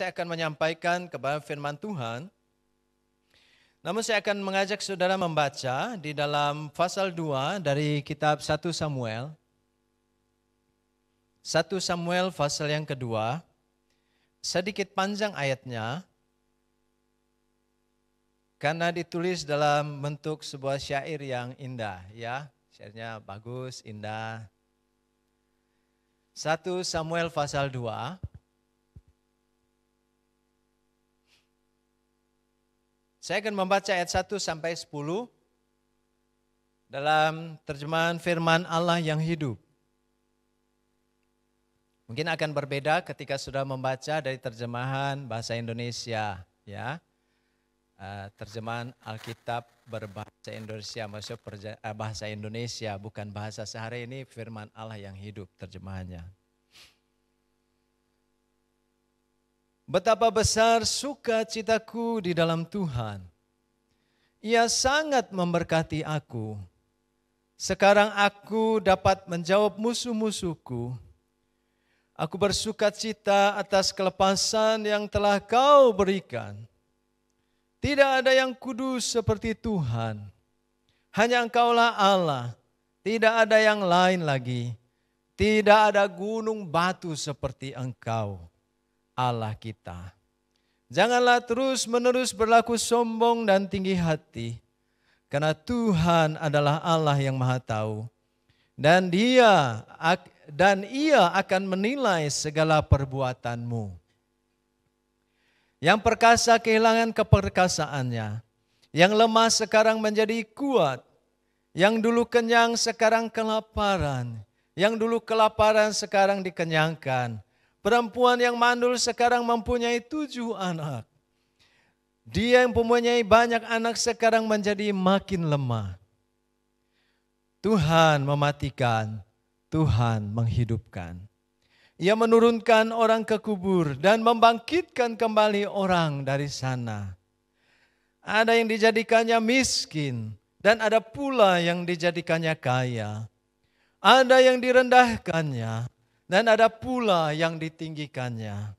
saya akan menyampaikan kepada firman Tuhan. Namun saya akan mengajak saudara membaca di dalam pasal 2 dari kitab 1 Samuel. 1 Samuel pasal yang kedua, sedikit panjang ayatnya, karena ditulis dalam bentuk sebuah syair yang indah, ya. Syairnya bagus, indah. 1 Samuel pasal 2. Saya akan membaca ayat 1 sampai 10 dalam terjemahan firman Allah yang hidup. Mungkin akan berbeda ketika sudah membaca dari terjemahan bahasa Indonesia, ya. Terjemahan Alkitab berbahasa Indonesia, maksudnya bahasa Indonesia, bukan bahasa sehari ini, firman Allah yang hidup terjemahannya. Betapa besar sukacitaku di dalam Tuhan. Ia sangat memberkati aku. Sekarang aku dapat menjawab musuh-musuhku. Aku bersukacita atas kelepasan yang telah Kau berikan. Tidak ada yang kudus seperti Tuhan. Hanya Engkaulah Allah. Tidak ada yang lain lagi. Tidak ada gunung batu seperti Engkau, Allah kita. Janganlah terus-menerus berlaku sombong dan tinggi hati. Karena Tuhan adalah Allah yang Maha Tahu. Dan Ia akan menilai segala perbuatanmu. Yang perkasa kehilangan keperkasaannya. Yang lemah sekarang menjadi kuat. Yang dulu kenyang sekarang kelaparan. Yang dulu kelaparan sekarang dikenyangkan. Perempuan yang mandul sekarang mempunyai 7 anak. Dia yang mempunyai banyak anak sekarang menjadi makin lemah. Tuhan mematikan, Tuhan menghidupkan. Ia menurunkan orang ke kubur dan membangkitkan kembali orang dari sana. Ada yang dijadikannya miskin dan ada pula yang dijadikannya kaya. Ada yang direndahkannya dan ada pula yang ditinggikannya.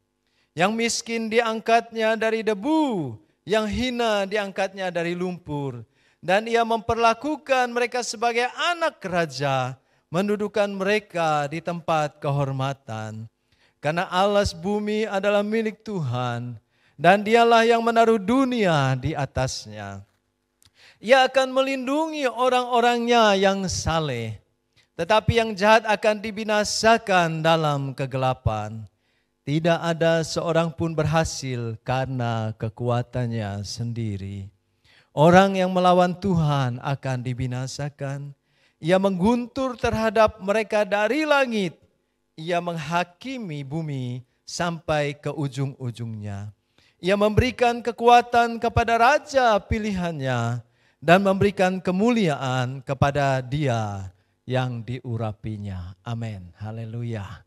Yang miskin diangkatnya dari debu, yang hina diangkatnya dari lumpur. Dan ia memperlakukan mereka sebagai anak raja, mendudukan mereka di tempat kehormatan. Karena alas bumi adalah milik Tuhan, dan Dialah yang menaruh dunia di atasnya. Ia akan melindungi orang-orangnya yang saleh, tetapi yang jahat akan dibinasakan dalam kegelapan. Tidak ada seorang pun berhasil karena kekuatannya sendiri. Orang yang melawan Tuhan akan dibinasakan. Ia mengguntur terhadap mereka dari langit. Ia menghakimi bumi sampai ke ujung-ujungnya. Ia memberikan kekuatan kepada raja pilihannya dan memberikan kemuliaan kepada Dia yang diurapinya. Amin. Haleluya.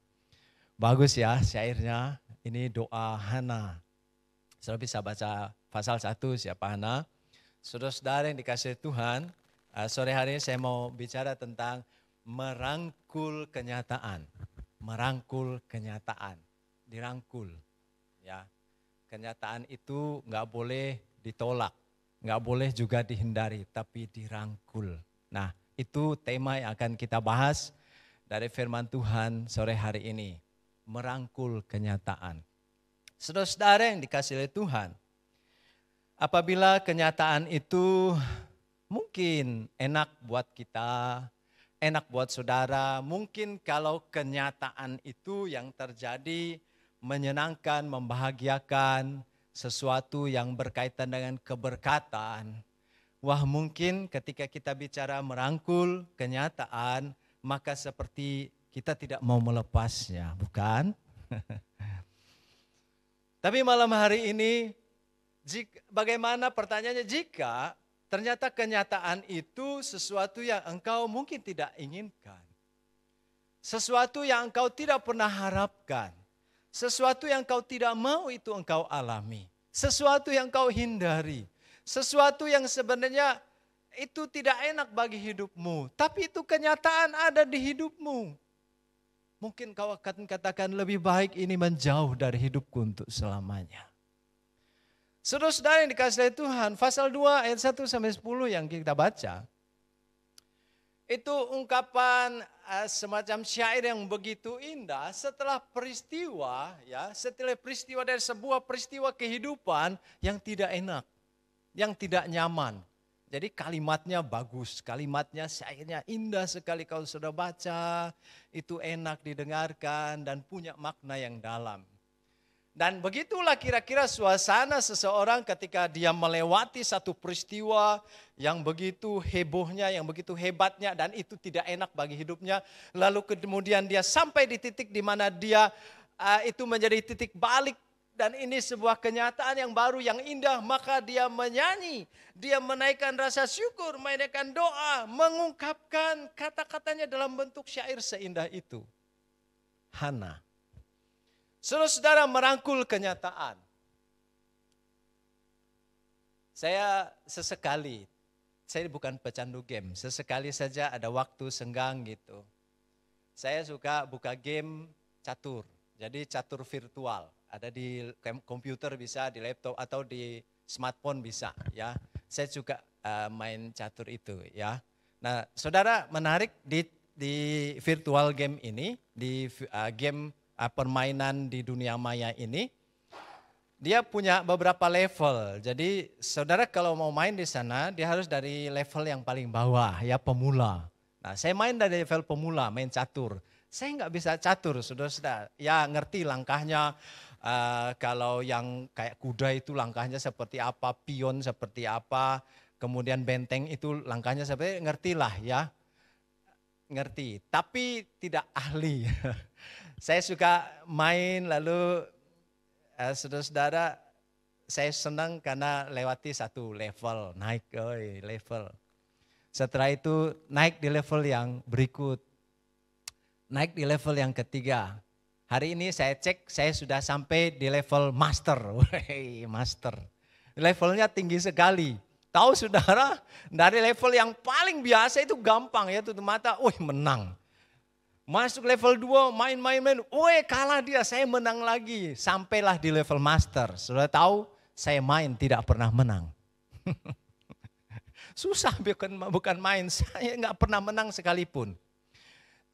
Bagus ya syairnya. Ini doa Hana. Saudara bisa baca pasal 1 siapa Hana. Saudara-saudara yang dikasihi Tuhan, sore hari ini saya mau bicara tentang merangkul kenyataan. Merangkul kenyataan. Dirangkul. Ya. Kenyataan itu nggak boleh ditolak. Nggak boleh juga dihindari, tapi dirangkul. Nah, itu tema yang akan kita bahas dari firman Tuhan sore hari ini. Merangkul kenyataan. Saudara-saudara yang dikasihi oleh Tuhan, apabila kenyataan itu mungkin enak buat kita, enak buat saudara, mungkin kalau kenyataan itu yang terjadi menyenangkan, membahagiakan, sesuatu yang berkaitan dengan keberkatan. Wah, mungkin ketika kita bicara merangkul kenyataan, maka seperti kita tidak mau melepasnya, bukan? Tapi malam hari ini, bagaimana pertanyaannya jika ternyata kenyataan itu sesuatu yang engkau mungkin tidak inginkan. Sesuatu yang engkau tidak pernah harapkan. Sesuatu yang engkau tidak mau itu engkau alami. Sesuatu yang engkau hindari. Sesuatu yang sebenarnya itu tidak enak bagi hidupmu. Tapi itu kenyataan ada di hidupmu. mungkin kau akan katakan lebih baik ini menjauh dari hidupku untuk selamanya. Saudara-saudara yang dikasihi Tuhan, pasal 2 ayat 1 sampai 10 yang kita baca, itu ungkapan semacam syair yang begitu indah setelah peristiwa, ya, setelah peristiwa dari sebuah peristiwa kehidupan yang tidak enak, yang tidak nyaman. Jadi kalimatnya bagus, kalimatnya syairnya indah sekali kalau sudah baca, itu enak didengarkan dan punya makna yang dalam. Dan begitulah kira-kira suasana seseorang ketika dia melewati satu peristiwa yang begitu hebohnya, yang begitu hebatnya dan itu tidak enak bagi hidupnya. Lalu kemudian dia sampai di titik di mana dia itu menjadi titik balik. Dan ini sebuah kenyataan yang baru, yang indah, maka dia menyanyi, dia menaikkan rasa syukur, menaikkan doa, mengungkapkan kata-katanya dalam bentuk syair seindah itu. Hana. Saudara-saudara merangkul kenyataan. Saya sesekali, saya bukan pecandu game, sesekali saja ada waktu senggang gitu. Saya suka buka game catur, jadi catur virtual. Ada di komputer bisa, di laptop atau di smartphone bisa, ya. Saya juga main catur itu, ya. Nah, saudara, menarik di virtual game ini, di game permainan di dunia maya ini, dia punya beberapa level. Jadi, saudara kalau mau main di sana, dia harus dari level yang paling bawah, ya, pemula. Nah, saya main dari level pemula, main catur. Saya nggak bisa catur, saudara-saudara. Ya, ngerti langkahnya. Kalau yang kayak kuda itu langkahnya seperti apa, pion seperti apa, kemudian benteng itu langkahnya seperti, ngertilah ya, ngerti, tapi tidak ahli. Saya suka main lalu saudara-saudara, saya senang karena lewati satu level, naik level. Setelah itu naik di level yang berikut, naik di level yang ketiga. Hari ini saya cek, saya sudah sampai di level master. Master. Levelnya tinggi sekali. Tahu saudara, dari level yang paling biasa itu gampang ya, tutup mata, menang. Masuk level 2, main, kalah dia, saya menang lagi. Sampailah di level master. Sudah tahu, saya main tidak pernah menang. Susah bukan main, saya nggak pernah menang sekalipun.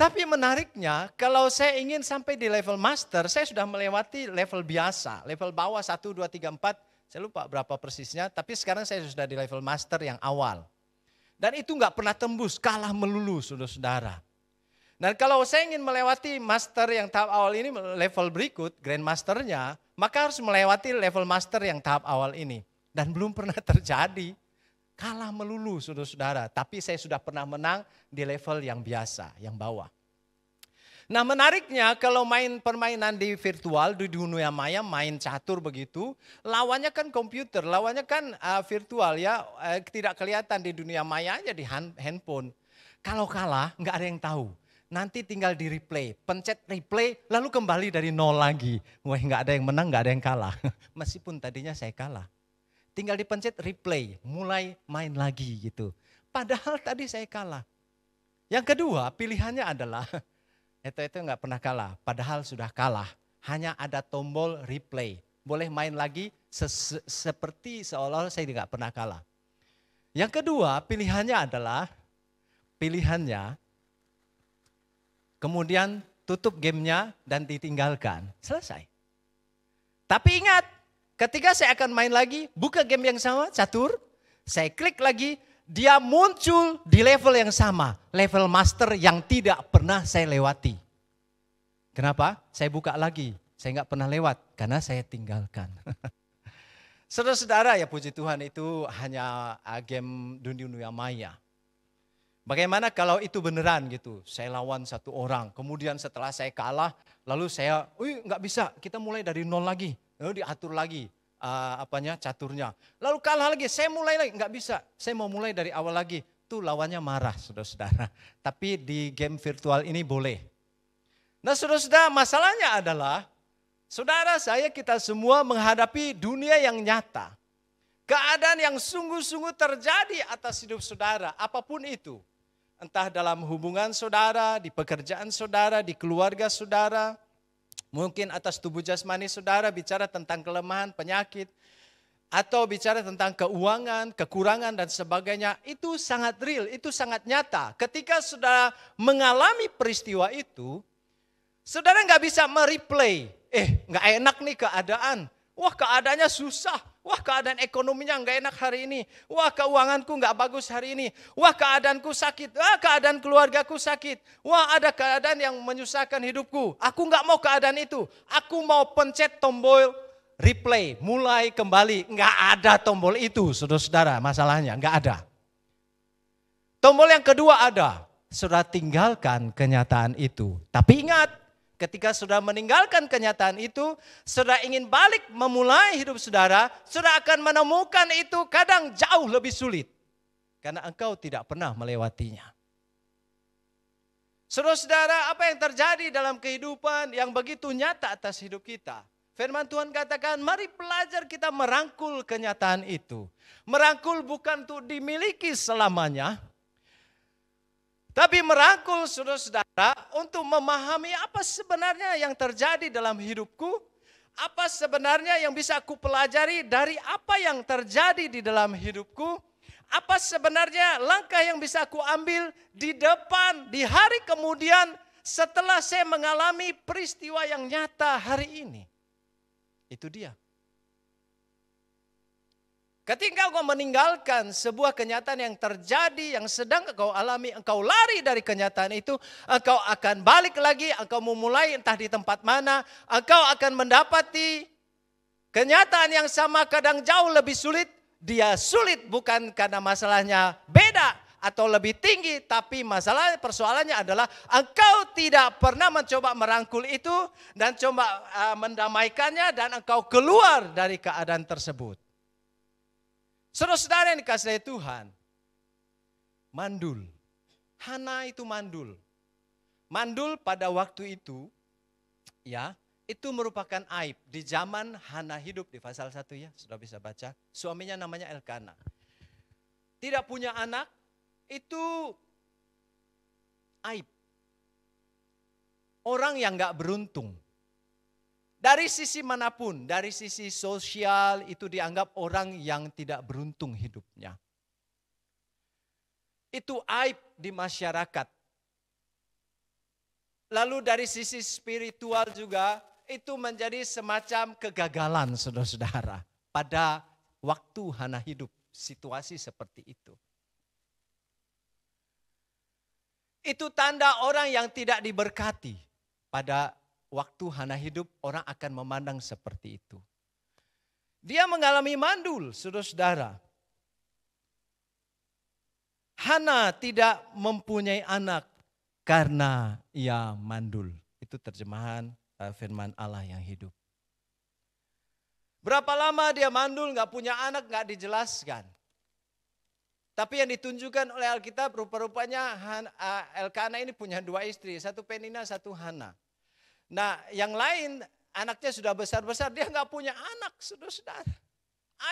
Tapi menariknya, kalau saya ingin sampai di level master, saya sudah melewati level biasa, level bawah 1, 2, 3, 4, saya lupa berapa persisnya, tapi sekarang saya sudah di level master yang awal. Dan itu nggak pernah tembus, kalah melulu saudara-saudara. Dan kalau saya ingin melewati master yang tahap awal ini, level berikut, grandmasternya, maka harus melewati level master yang tahap awal ini. Dan belum pernah terjadi. Kalah melulu saudara-saudara, tapi saya sudah pernah menang di level yang biasa, yang bawah. Nah menariknya kalau main permainan di virtual, di dunia maya, main catur begitu, lawannya kan komputer, lawannya kan virtual ya, tidak kelihatan di dunia maya aja di handphone. Kalau kalah nggak ada yang tahu, nanti tinggal di replay, pencet replay lalu kembali dari nol lagi. Wah nggak ada yang menang, nggak ada yang kalah, meskipun tadinya saya kalah. Tinggal dipencet replay, mulai main lagi gitu. Padahal tadi saya kalah. Yang kedua pilihannya adalah, itu nggak pernah kalah, padahal sudah kalah. Hanya ada tombol replay, boleh main lagi seperti seolah-olah saya tidak pernah kalah. Yang kedua pilihannya adalah, kemudian tutup gamenya dan ditinggalkan, selesai. Tapi ingat, ketika saya akan main lagi, buka game yang sama, catur, saya klik lagi, dia muncul di level yang sama, level master yang tidak pernah saya lewati. Kenapa? Saya buka lagi, saya nggak pernah lewat, karena saya tinggalkan. Saudara-saudara ya puji Tuhan itu hanya game dunia maya. Bagaimana kalau itu beneran gitu, saya lawan satu orang, kemudian setelah saya kalah, lalu saya, nggak bisa, kita mulai dari nol lagi. Lalu diatur lagi caturnya. Lalu kalah lagi, saya mulai lagi, nggak bisa. Saya mau mulai dari awal lagi. Tuh lawannya marah saudara-saudara. Tapi di game virtual ini boleh. Nah saudara-saudara masalahnya adalah, saudara saya kita semua menghadapi dunia yang nyata. Keadaan yang sungguh-sungguh terjadi atas hidup saudara, apapun itu. Entah dalam hubungan saudara, di pekerjaan saudara, di keluarga saudara. Mungkin atas tubuh jasmani saudara bicara tentang kelemahan, penyakit. Atau bicara tentang keuangan, kekurangan dan sebagainya. Itu sangat real, itu sangat nyata. Ketika saudara mengalami peristiwa itu, saudara nggak bisa mereplay. Nggak enak nih keadaan. Wah keadaannya susah. Wah keadaan ekonominya nggak enak hari ini. Wah keuanganku nggak bagus hari ini. Wah keadaanku sakit. Wah keadaan keluargaku sakit. Wah ada keadaan yang menyusahkan hidupku. Aku nggak mau keadaan itu. Aku mau pencet tombol replay. Mulai kembali. Nggak ada tombol itu saudara-saudara masalahnya. Nggak ada. Tombol yang kedua ada. Saudara tinggalkan kenyataan itu. Tapi ingat. Ketika saudara meninggalkan kenyataan itu, saudara ingin balik memulai hidup saudara, saudara akan menemukan itu kadang jauh lebih sulit. Karena engkau tidak pernah melewatinya. Saudara-saudara, apa yang terjadi dalam kehidupan yang begitu nyata atas hidup kita? Firman Tuhan katakan, mari belajar kita merangkul kenyataan itu. Merangkul bukan untuk dimiliki selamanya, tapi merangkul saudara-saudara untuk memahami apa sebenarnya yang terjadi dalam hidupku. Apa sebenarnya yang bisa aku pelajari dari apa yang terjadi di dalam hidupku. Apa sebenarnya langkah yang bisa aku ambil di depan, di hari kemudian setelah saya mengalami peristiwa yang nyata hari ini. Itu dia. Ketika engkau meninggalkan sebuah kenyataan yang terjadi, yang sedang engkau alami, engkau lari dari kenyataan itu, engkau akan balik lagi, engkau memulai entah di tempat mana, engkau akan mendapati kenyataan yang sama kadang jauh lebih sulit. Dia sulit bukan karena masalahnya beda atau lebih tinggi, tapi persoalannya adalah engkau tidak pernah mencoba merangkul itu dan coba mendamaikannya dan engkau keluar dari keadaan tersebut. Saudara-saudara yang dikasihi Tuhan, mandul. Hana itu mandul. Mandul pada waktu itu, ya, itu merupakan aib. Di zaman Hana hidup di pasal 1 ya, sudah bisa baca. Suaminya namanya Elkana. Tidak punya anak, itu aib. Orang yang gak beruntung. Dari sisi manapun, dari sisi sosial itu dianggap orang yang tidak beruntung hidupnya. Itu aib di masyarakat. Lalu dari sisi spiritual juga itu menjadi semacam kegagalan saudara-saudara. Pada waktu Hana hidup, situasi seperti itu. Itu tanda orang yang tidak diberkati. Pada waktu Hana hidup, orang akan memandang seperti itu. Dia mengalami mandul, saudara-saudara. Hana tidak mempunyai anak karena ia mandul. Itu terjemahan firman Allah yang hidup. Berapa lama dia mandul, gak punya anak, gak dijelaskan. Tapi yang ditunjukkan oleh Alkitab, rupa-rupanya Elkana ini punya 2 istri, satu Penina, satu Hana. Nah yang lain anaknya sudah besar-besar, dia gak punya anak, saudara-saudara.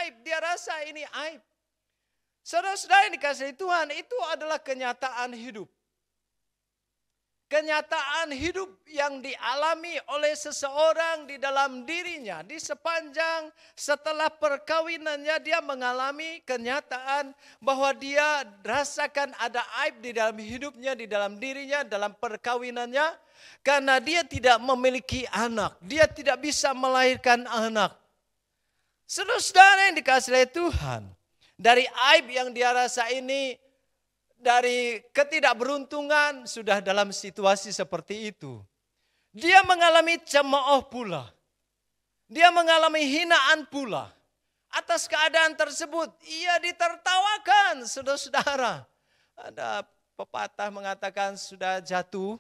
Aib, dia rasa ini aib. Saudara-saudara yang dikasihi Tuhan, itu adalah kenyataan hidup. Kenyataan hidup yang dialami oleh seseorang di dalam dirinya. Di sepanjang setelah perkawinannya dia mengalami kenyataan bahwa dia rasakan ada aib di dalam hidupnya, di dalam dirinya, dalam perkawinannya. Karena dia tidak memiliki anak, dia tidak bisa melahirkan anak. Saudara-saudara yang dikasihi Tuhan, dari aib yang dia rasa ini, dari ketidakberuntungan sudah dalam situasi seperti itu. Dia mengalami cemooh pula. Dia mengalami hinaan pula. Atas keadaan tersebut ia ditertawakan, saudara-saudara. Ada pepatah mengatakan sudah jatuh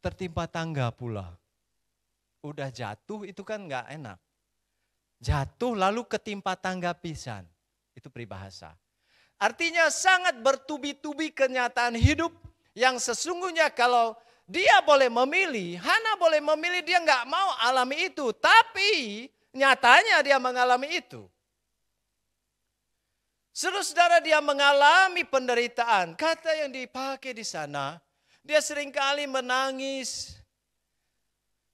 tertimpa tangga pula. Udah jatuh itu kan gak enak. Jatuh lalu ketimpa tangga pisan. Itu peribahasa. Artinya sangat bertubi-tubi kenyataan hidup yang sesungguhnya kalau dia boleh memilih, Hana boleh memilih, dia nggak mau alami itu. Tapi nyatanya dia mengalami itu. Saudara-saudara, dia mengalami penderitaan. Kata yang dipakai di sana, dia seringkali menangis.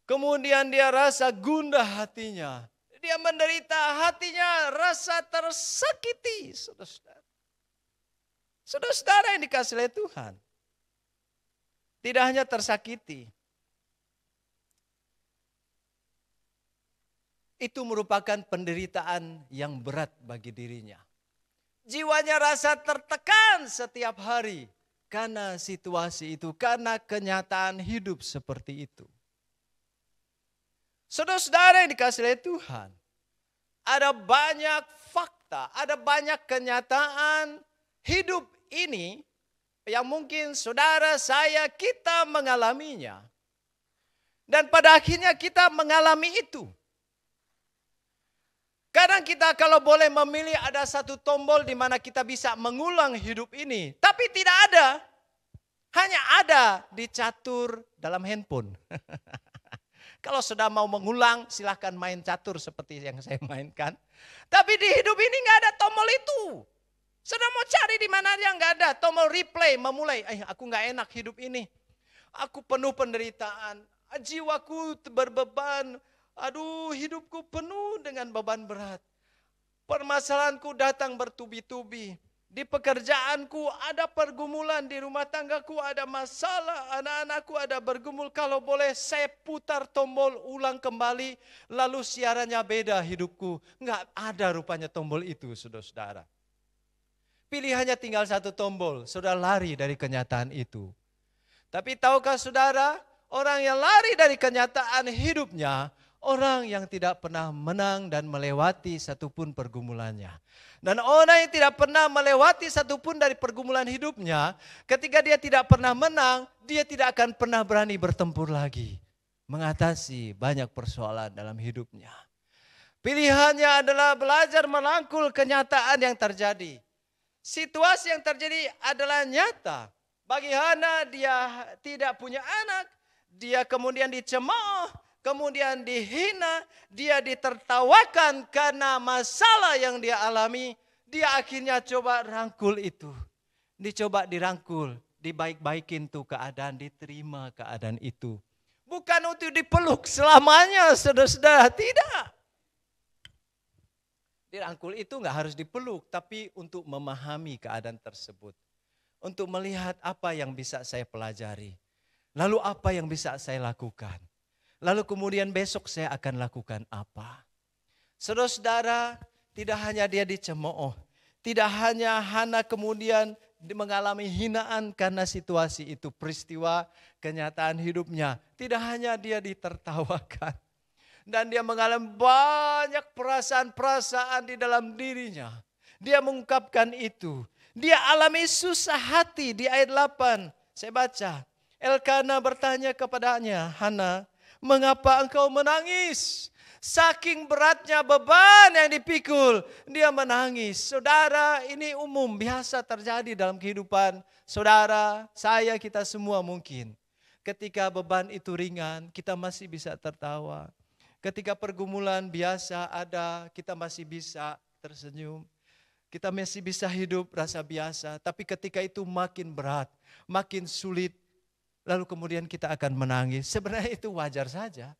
Kemudian dia rasa gundah hatinya. Dia menderita, hatinya rasa tersakiti. Saudara-saudara. Saudara-saudara yang dikasih oleh Tuhan. Tidak hanya tersakiti. Itu merupakan penderitaan yang berat bagi dirinya. Jiwanya rasa tertekan setiap hari karena situasi itu, karena kenyataan hidup seperti itu. Saudara-saudara yang dikasihi oleh Tuhan, ada banyak fakta, ada banyak kenyataan hidup ini yang mungkin saudara, saya, kita mengalaminya. Dan pada akhirnya kita mengalami itu. Kadang kita kalau boleh memilih, ada satu tombol di mana kita bisa mengulang hidup ini. Tapi tidak ada. Hanya ada di catur dalam handphone. Kalau sudah mau mengulang, silahkan main catur seperti yang saya mainkan. Tapi di hidup ini nggak ada tombol itu. Sudah mau cari di mana aja nggak ada. Tombol replay, memulai. Aku nggak enak hidup ini. Aku penuh penderitaan. Jiwaku berbeban. Aduh, hidupku penuh dengan beban berat. Permasalahanku datang bertubi-tubi. Di pekerjaanku ada pergumulan, di rumah tanggaku ada masalah, anak-anakku ada bergumul. Kalau boleh saya putar tombol ulang kembali, lalu siarannya beda hidupku. Enggak ada rupanya tombol itu, saudara-saudara. Pilihannya tinggal satu tombol, saudara lari dari kenyataan itu. Tapi tahukah saudara, orang yang lari dari kenyataan hidupnya, orang yang tidak pernah menang dan melewati satupun pergumulannya. Dan orang yang tidak pernah melewati satupun dari pergumulan hidupnya, ketika dia tidak pernah menang, dia tidak akan pernah berani bertempur lagi. Mengatasi banyak persoalan dalam hidupnya. Pilihannya adalah belajar merangkul kenyataan yang terjadi. Situasi yang terjadi adalah nyata. Bagi Hana, dia tidak punya anak, dia kemudian dicemooh, kemudian dihina, dia ditertawakan karena masalah yang dia alami. Dia akhirnya coba rangkul itu. Dicoba dirangkul, dibaik-baikin tuh keadaan, diterima keadaan itu. Bukan untuk dipeluk selamanya, saudara-saudara, tidak. Dirangkul itu nggak harus dipeluk, tapi untuk memahami keadaan tersebut. Untuk melihat apa yang bisa saya pelajari. Lalu apa yang bisa saya lakukan. Lalu kemudian besok saya akan lakukan apa. Saudara-saudara, tidak hanya dia dicemooh. Tidak hanya Hana kemudian mengalami hinaan karena situasi itu. Peristiwa kenyataan hidupnya. Tidak hanya dia ditertawakan. Dan dia mengalami banyak perasaan-perasaan di dalam dirinya. Dia mengungkapkan itu. Dia alami susah hati di ayat 8. Saya baca. Elkana bertanya kepadanya, Hana, mengapa engkau menangis? Saking beratnya beban yang dipikul, dia menangis. Saudara, ini umum, biasa terjadi dalam kehidupan saudara, saya, kita semua mungkin. Ketika beban itu ringan, kita masih bisa tertawa. Ketika pergumulan biasa ada, kita masih bisa tersenyum. Kita masih bisa hidup rasa biasa, tapi ketika itu makin berat, makin sulit, lalu kemudian kita akan menangis. Sebenarnya itu wajar saja.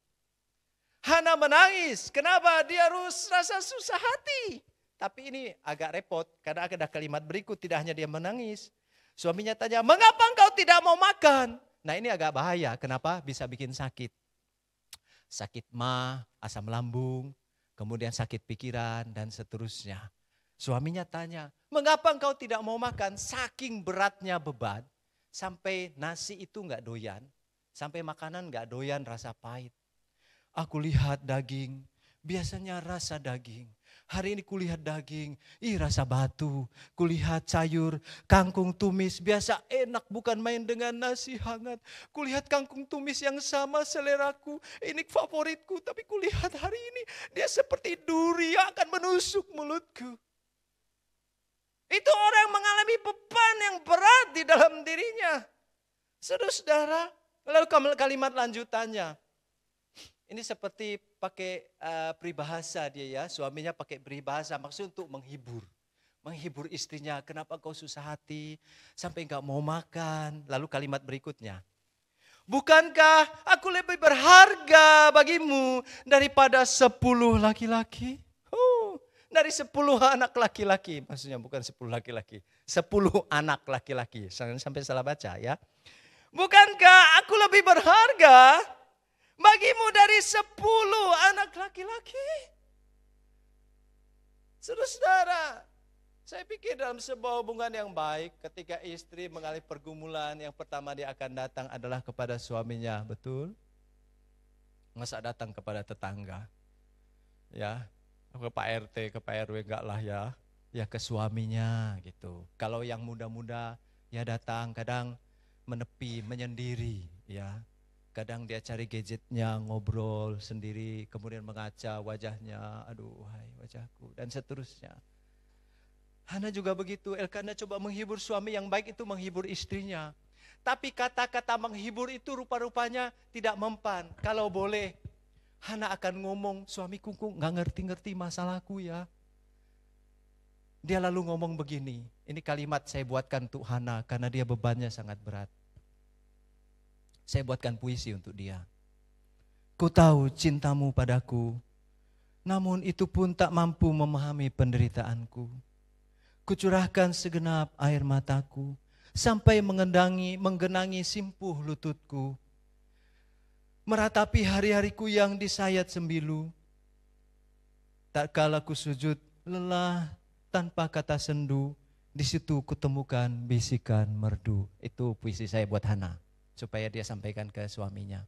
Hana menangis, kenapa? Dia harus rasa susah hati. Tapi ini agak repot, karena ada kalimat berikut, tidak hanya dia menangis. Suaminya tanya, mengapa engkau tidak mau makan? Nah ini agak bahaya, kenapa? Bisa bikin sakit. Sakit mah, asam lambung, kemudian sakit pikiran, dan seterusnya. Suaminya tanya, mengapa engkau tidak mau makan? Saking beratnya beban, sampai nasi itu enggak doyan, sampai makanan enggak doyan rasa pahit. Aku lihat daging, biasanya rasa daging. Hari ini kulihat daging, rasa batu. Kulihat sayur, kangkung tumis, biasa enak bukan main dengan nasi hangat. Kulihat kangkung tumis yang sama seleraku, ini favoritku. Tapi kulihat hari ini, dia seperti duri yang akan menusuk mulutku. Itu orang yang mengalami beban yang berat di dalam dirinya. Saudara-saudara, lalu kalimat lanjutannya. Ini seperti pakai peribahasa dia ya, suaminya pakai peribahasa maksud untuk menghibur. menghibur istrinya, kenapa kau susah hati sampai enggak mau makan. Lalu kalimat berikutnya, bukankah aku lebih berharga bagimu daripada 10 laki-laki? Dari 10 anak laki-laki, maksudnya bukan 10 laki-laki, 10 anak laki-laki, sampai salah baca ya. Bukankah aku lebih berharga bagimu dari 10 anak laki-laki? Saudara-saudara, saya pikir dalam sebuah hubungan yang baik, ketika istri mengalami pergumulan, yang pertama dia akan datang adalah kepada suaminya, betul? Masa datang kepada tetangga? Ya, ke Pak RT, ke Pak RW enggak lah ya. Ya ke suaminya gitu. Kalau yang muda-muda ya datang, kadang menepi, menyendiri ya. Kadang dia cari gadgetnya, ngobrol sendiri, kemudian mengaca wajahnya, aduh hai wajahku, dan seterusnya. Hana juga begitu, Elkana coba menghibur suami yang baik itu menghibur istrinya. Tapi kata-kata menghibur itu rupa-rupanya tidak mempan. Kalau boleh, Hana akan ngomong, suamiku nggak ngerti-ngerti masalahku ya. Dia lalu ngomong begini, ini kalimat saya buatkan untuk Hana karena dia bebannya sangat berat. Saya buatkan puisi untuk dia. Ku tahu cintamu padaku, namun itu pun tak mampu memahami penderitaanku. Kucurahkan segenap air mataku, sampai menggenangi simpuh lututku. Meratapi hari-hariku yang disayat sembilu. Tak kala ku sujud lelah tanpa kata sendu, di situ kutemukan bisikan merdu. Itu puisi saya buat Hana, supaya dia sampaikan ke suaminya.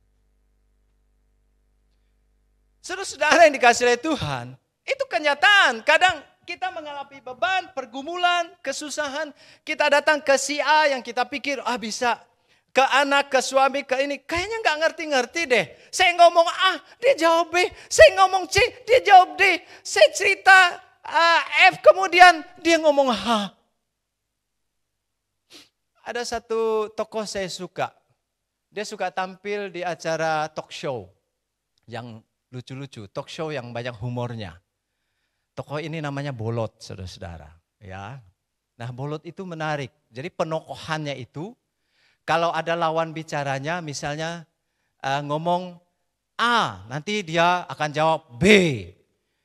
Saudara-saudara yang dikasihi oleh Tuhan, itu kenyataan. Kadang kita mengalami beban, pergumulan, kesusahan. Kita datang ke si A yang kita pikir, bisa. Ke anak, ke suami, ke ini. Kayaknya gak ngerti-ngerti deh. Saya ngomong A, dia jawab B. Saya ngomong C, dia jawab D. Saya cerita F, kemudian dia ngomong H. Ada satu tokoh saya suka. Dia suka tampil di acara talk show yang lucu-lucu. Talk show yang banyak humornya. Tokoh ini namanya Bolot, saudara-saudara. Ya. Nah, Bolot itu menarik. Jadi penokohannya itu, kalau ada lawan bicaranya, misalnya ngomong A, nanti dia akan jawab B.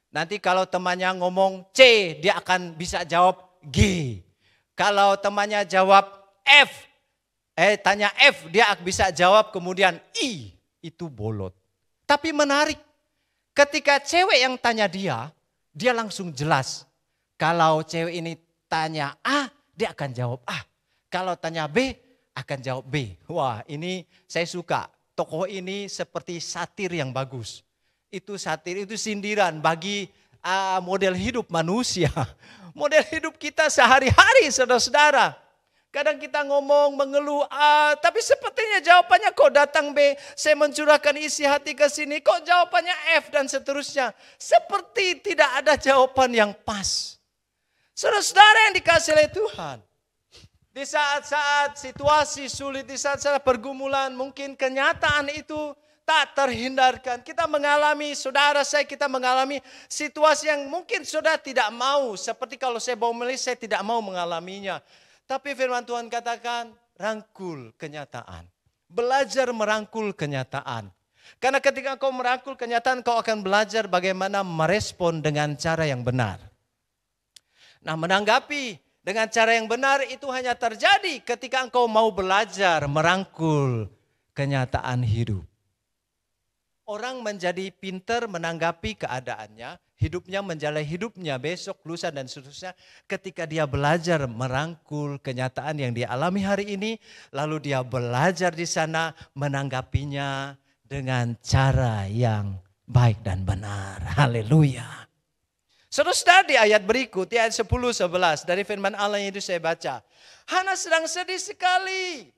Nanti kalau temannya ngomong C, dia akan bisa jawab G. Kalau temannya jawab F, tanya F, dia bisa jawab kemudian I. Itu Bolot. Tapi menarik, ketika cewek yang tanya dia langsung jelas. Kalau cewek ini tanya A, dia akan jawab A. Kalau tanya B, akan jawab B. Wah, ini saya suka. Tokoh ini seperti satir yang bagus. Itu satir, itu sindiran bagi model hidup manusia. Model hidup kita sehari-hari, saudara-saudara. Kadang kita ngomong, mengeluh A, tapi sepertinya jawabannya kok datang B. Saya mencurahkan isi hati ke sini, kok jawabannya F dan seterusnya. Seperti tidak ada jawaban yang pas. Saudara-saudara yang dikasihi oleh Tuhan. Di saat-saat situasi sulit, di saat-saat pergumulan, mungkin kenyataan itu tak terhindarkan. Kita mengalami, saudara saya, kita mengalami situasi yang mungkin saudara tidak mau. Seperti kalau saya bawa melis, saya tidak mau mengalaminya. Tapi firman Tuhan katakan, rangkul kenyataan. Belajar merangkul kenyataan. Karena ketika kau merangkul kenyataan, kau akan belajar bagaimana merespon dengan cara yang benar. Nah, menanggapi dengan cara yang benar itu hanya terjadi ketika engkau mau belajar merangkul kenyataan hidup. Orang menjadi pintar menanggapi keadaannya, hidupnya menjalani hidupnya besok, lusa dan seterusnya ketika dia belajar merangkul kenyataan yang dia alami hari ini, lalu dia belajar di sana menanggapinya dengan cara yang baik dan benar. Haleluya. Saudara di ayat berikut, di ayat 10-11 dari firman Allah yang itu saya baca. Hana sedang sedih sekali.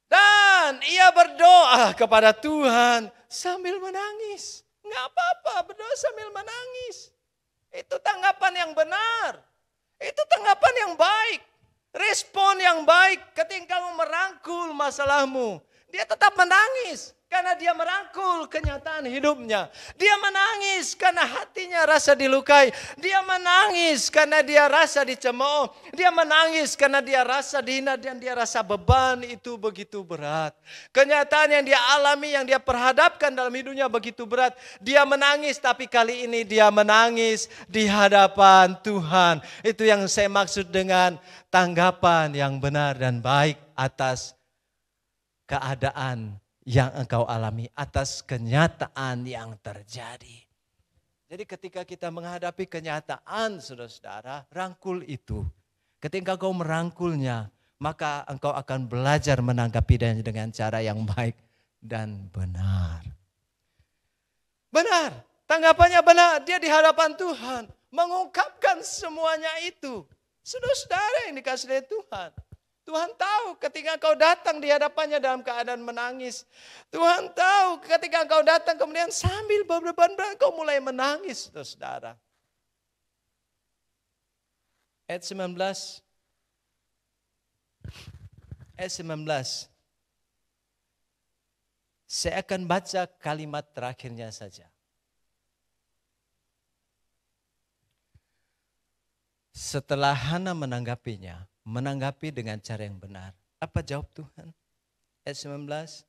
Dan ia berdoa kepada Tuhan sambil menangis. Enggak apa-apa, berdoa sambil menangis. Itu tanggapan yang benar. Itu tanggapan yang baik. Respon yang baik ketika kamu merangkul masalahmu. Dia tetap menangis. karena dia merangkul kenyataan hidupnya. Dia menangis karena hatinya rasa dilukai. Dia menangis karena dia rasa dicemooh. Dia menangis karena dia rasa dihina dan dia rasa beban itu begitu berat. Kenyataan yang dia alami, yang dia perhadapkan dalam hidupnya begitu berat. Dia menangis, tapi kali ini dia menangis di hadapan Tuhan. Itu yang saya maksud dengan tanggapan yang benar dan baik atas keadaan yang engkau alami, atas kenyataan yang terjadi. Jadi ketika kita menghadapi kenyataan, saudara-saudara, rangkul itu. Ketika engkau merangkulnya, maka engkau akan belajar menanggapi dengan cara yang baik dan benar. Benar, tanggapannya benar. Dia di hadapan Tuhan mengungkapkan semuanya itu. Saudara-saudara yang dikasihi oleh Tuhan. Tuhan tahu ketika engkau datang di hadapannya dalam keadaan menangis. Tuhan tahu ketika engkau datang kemudian sambil berbeban berat engkau mulai menangis, saudara. Ayat 19. Ayat 19. Saya akan baca kalimat terakhirnya saja. Setelah Hana menanggapi dengan cara yang benar. Apa jawab Tuhan? Ayat 19.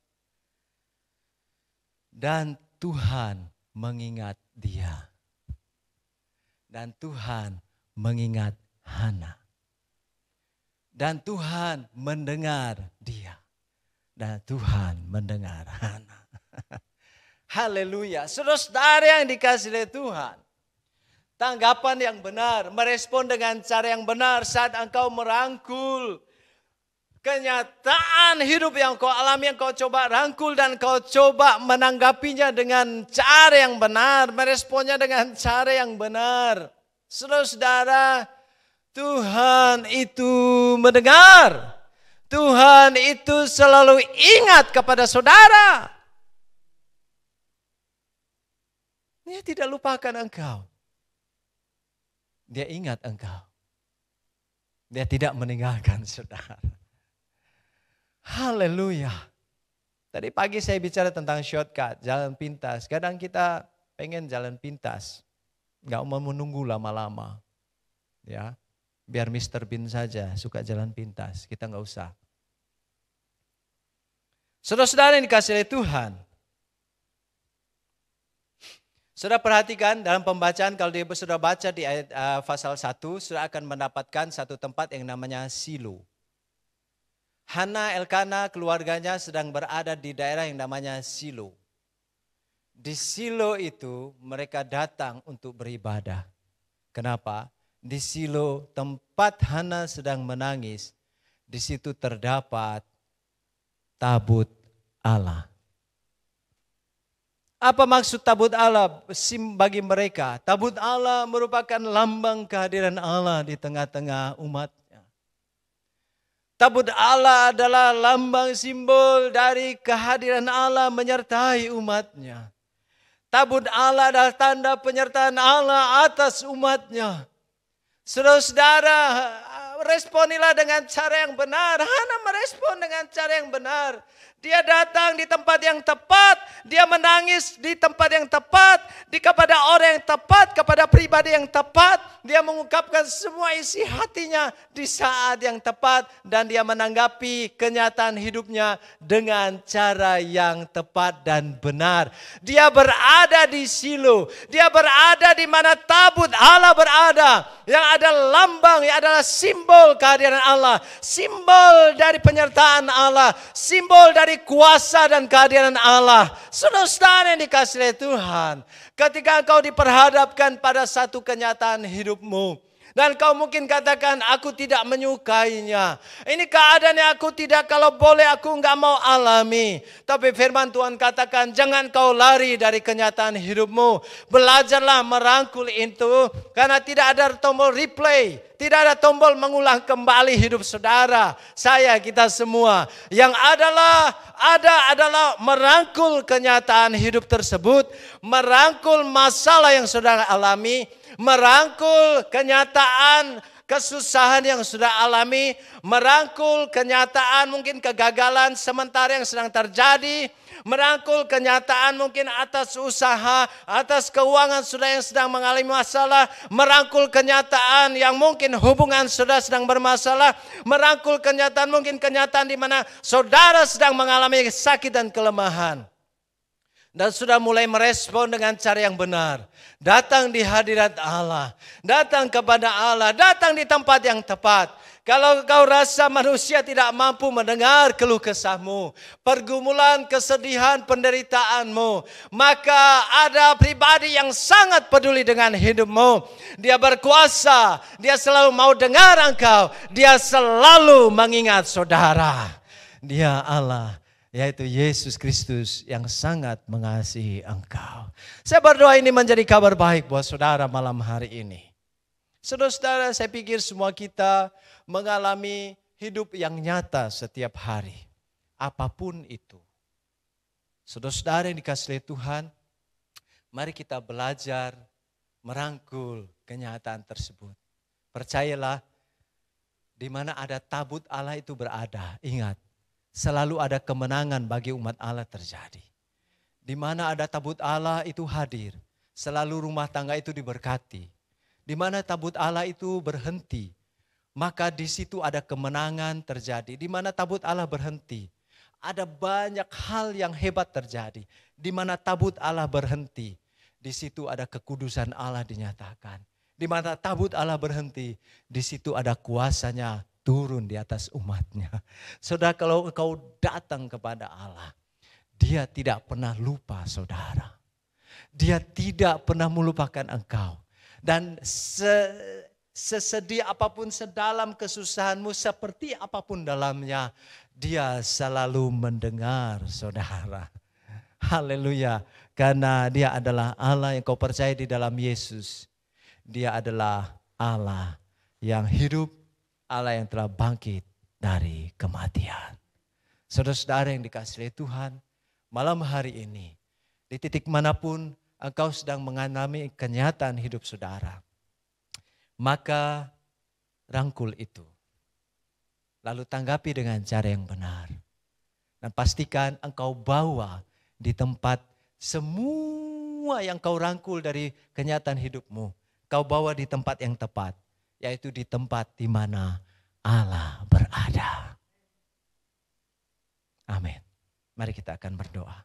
Dan Tuhan mengingat dia. Dan Tuhan mengingat Hana. Dan Tuhan mendengar dia. Dan Tuhan mendengar Hana. Haleluya. Saudara-saudara yang dikasihi oleh Tuhan. Tanggapan yang benar, merespon dengan cara yang benar saat engkau merangkul kenyataan hidup yang kau alami, yang kau coba rangkul dan kau coba menanggapinya dengan cara yang benar, meresponnya dengan cara yang benar. Saudara-saudara, Tuhan itu mendengar. Tuhan itu selalu ingat kepada saudara. Dia tidak lupakan engkau. Dia ingat engkau. Dia tidak meninggalkan saudara. Haleluya. Tadi pagi saya bicara tentang shortcut, jalan pintas. Kadang kita pengen jalan pintas. Gak mau menunggu lama-lama. Ya, biar Mr. Bean saja suka jalan pintas. Kita gak usah. Saudara-saudara yang dikasihi oleh Tuhan. Saudara perhatikan dalam pembacaan, kalau dia sudah baca di ayat pasal 1, sudah akan mendapatkan satu tempat yang namanya Silo. Hana, Elkana, keluarganya sedang berada di daerah yang namanya Silo. Di Silo itu mereka datang untuk beribadah. Kenapa? Di Silo tempat Hana sedang menangis, di situ terdapat tabut Allah. Apa maksud tabut Allah bagi mereka? Tabut Allah merupakan lambang kehadiran Allah di tengah-tengah umatnya. Tabut Allah adalah lambang simbol dari kehadiran Allah menyertai umatnya. Tabut Allah adalah tanda penyertaan Allah atas umatnya. Saudara-saudara, responilah dengan cara yang benar. Hana merespon dengan cara yang benar. Dia datang di tempat yang tepat, dia menangis di tempat yang tepat, kepada orang yang tepat, kepada pribadi yang tepat. Dia mengungkapkan semua isi hatinya di saat yang tepat dan dia menanggapi kenyataan hidupnya dengan cara yang tepat dan benar. Dia berada di Silo, dia berada di mana tabut Allah berada, yang ada lambang, yang adalah simbol kehadiran Allah, simbol dari penyertaan Allah, simbol dari kuasa dan kehadiran Allah. Saudara-saudara yang dikasihi oleh Tuhan, ketika engkau diperhadapkan pada satu kenyataan hidupmu, dan kau mungkin katakan, aku tidak menyukainya. Ini keadaan yang aku tidak, kalau boleh aku enggak mau alami. Tapi firman Tuhan katakan, jangan kau lari dari kenyataan hidupmu. Belajarlah merangkul itu, karena tidak ada tombol replay. Tidak ada tombol mengulang kembali hidup saudara, saya, kita semua. Yang adalah merangkul kenyataan hidup tersebut, merangkul masalah yang saudara alami, merangkul kenyataan kesusahan yang sudah alami, merangkul kenyataan mungkin kegagalan sementara yang sedang terjadi, merangkul kenyataan mungkin atas usaha, atas keuangan saudara yang sedang mengalami masalah, merangkul kenyataan yang mungkin hubungan saudara sedang bermasalah, merangkul kenyataan mungkin kenyataan di mana saudara sedang mengalami sakit dan kelemahan. Dan sudah mulai merespon dengan cara yang benar. Datang di hadirat Allah. Datang kepada Allah. Datang di tempat yang tepat. Kalau kau rasa manusia tidak mampu mendengar keluh kesahmu, pergumulan, kesedihan, penderitaanmu, maka ada pribadi yang sangat peduli dengan hidupmu. Dia berkuasa. Dia selalu mau dengar engkau. Dia selalu mengingat saudara. Dia Allah, yaitu Yesus Kristus yang sangat mengasihi engkau. Saya berdoa ini menjadi kabar baik buat saudara malam hari ini. Saudara-saudara, saya pikir semua kita mengalami hidup yang nyata setiap hari. Apapun itu. Saudara-saudara yang dikasihi Tuhan, mari kita belajar merangkul kenyataan tersebut. Percayalah, di mana ada tabut Allah itu berada. Ingat, selalu ada kemenangan bagi umat Allah terjadi. Di mana ada tabut Allah itu hadir, selalu rumah tangga itu diberkati. Di mana tabut Allah itu berhenti, maka di situ ada kemenangan terjadi. Di mana tabut Allah berhenti, ada banyak hal yang hebat terjadi. Di mana tabut Allah berhenti, di situ ada kekudusan Allah dinyatakan. Di mana tabut Allah berhenti, di situ ada kuasanya turun di atas umatnya. Saudara, kalau engkau datang kepada Allah, Dia tidak pernah lupa saudara. Dia tidak pernah melupakan engkau. Dan sesedih apapun, sedalam kesusahanmu, seperti apapun dalamnya, Dia selalu mendengar saudara. Haleluya. Karena Dia adalah Allah yang kau percaya di dalam Yesus. Dia adalah Allah yang hidup, Allah yang telah bangkit dari kematian. Saudara-saudara yang dikasihi Tuhan, malam hari ini, di titik manapun engkau sedang mengalami kenyataan hidup saudara, maka rangkul itu. Lalu tanggapi dengan cara yang benar. Dan pastikan engkau bawa di tempat semua yang kau rangkul dari kenyataan hidupmu. Kau bawa di tempat yang tepat. Yaitu di tempat di mana Allah berada. Amin. Mari kita akan berdoa.